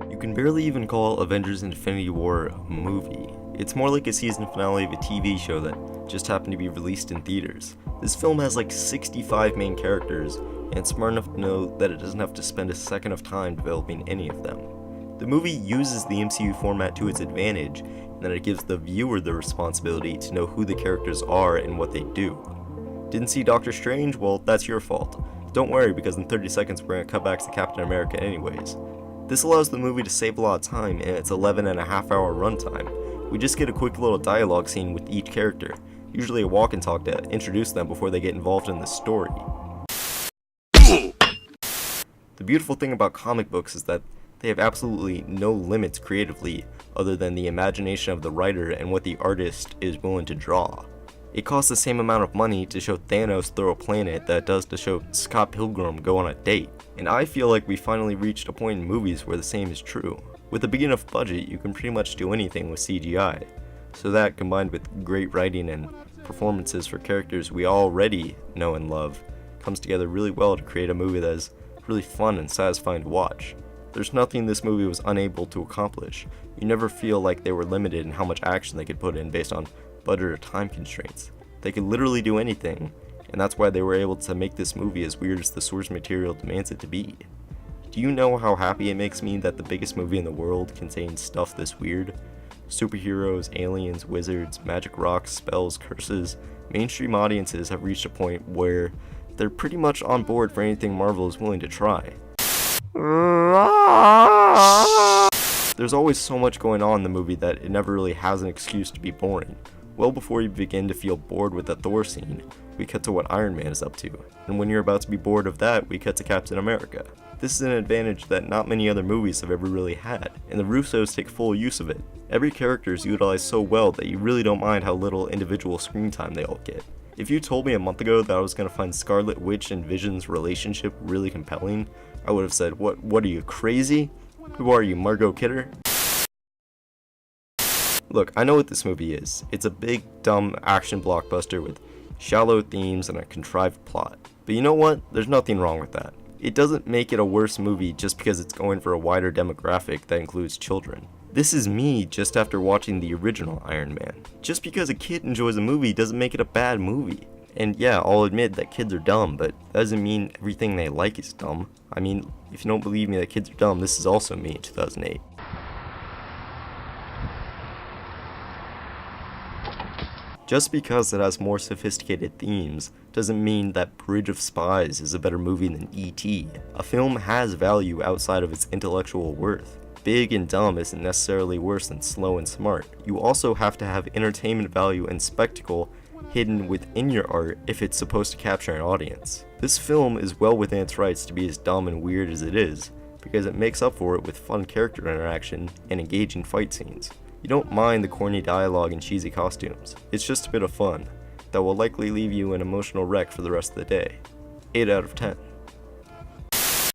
You can barely even call Avengers Infinity War a movie. It's more like a season finale of a TV show that just happened to be released in theaters. This film has like 65 main characters, and it's smart enough to know that it doesn't have to spend a second of time developing any of them. The movie uses the MCU format to its advantage, and that it gives the viewer the responsibility to know who the characters are and what they do. Didn't see Doctor Strange? Well, that's your fault. Don't worry, because in 30 seconds we're going to cut back to Captain America anyways. This allows the movie to save a lot of time in its 11.5-hour runtime. We just get a quick little dialogue scene with each character, usually a walk and talk to introduce them before they get involved in the story. The beautiful thing about comic books is that they have absolutely no limits creatively other than the imagination of the writer and what the artist is willing to draw. It costs the same amount of money to show Thanos throw a planet that it does to show Scott Pilgrim go on a date. And I feel like we finally reached a point in movies where the same is true. With a big enough budget, you can pretty much do anything with CGI. So that, combined with great writing and performances for characters we already know and love, comes together really well to create a movie that is really fun and satisfying to watch. There's nothing this movie was unable to accomplish. You never feel like they were limited in how much action they could put in based on budget or time constraints. They could literally do anything, and that's why they were able to make this movie as weird as the source material demands it to be. Do you know how happy it makes me that the biggest movie in the world contains stuff this weird? Superheroes, aliens, wizards, magic rocks, spells, curses. Mainstream audiences have reached a point where they're pretty much on board for anything Marvel is willing to try. There's always so much going on in the movie that it never really has an excuse to be boring. Well before you begin to feel bored with the Thor scene, we cut to what Iron Man is up to, and when you're about to be bored of that, we cut to Captain America. This is an advantage that not many other movies have ever really had, and the Russos take full use of it. Every character is utilized so well that you really don't mind how little individual screen time they all get. If you told me a month ago that I was going to find Scarlet Witch and Vision's relationship really compelling, I would have said, what are you, crazy? Who are you, Margot Kidder? Look, I know what this movie is. It's a big, dumb action blockbuster with shallow themes and a contrived plot. But you know what? There's nothing wrong with that. It doesn't make it a worse movie just because it's going for a wider demographic that includes children. This is me just after watching the original Iron Man. Just because a kid enjoys a movie doesn't make it a bad movie. And yeah, I'll admit that kids are dumb, but that doesn't mean everything they like is dumb. I mean, if you don't believe me that kids are dumb, this is also me in 2008. Just because it has more sophisticated themes doesn't mean that Bridge of Spies is a better movie than E.T. A film has value outside of its intellectual worth. Big and dumb isn't necessarily worse than slow and smart. You also have to have entertainment value and spectacle hidden within your art if it's supposed to capture an audience. This film is well within its rights to be as dumb and weird as it is, because it makes up for it with fun character interaction and engaging fight scenes. You don't mind the corny dialogue and cheesy costumes. It's just a bit of fun that will likely leave you an emotional wreck for the rest of the day. 8 out of 10.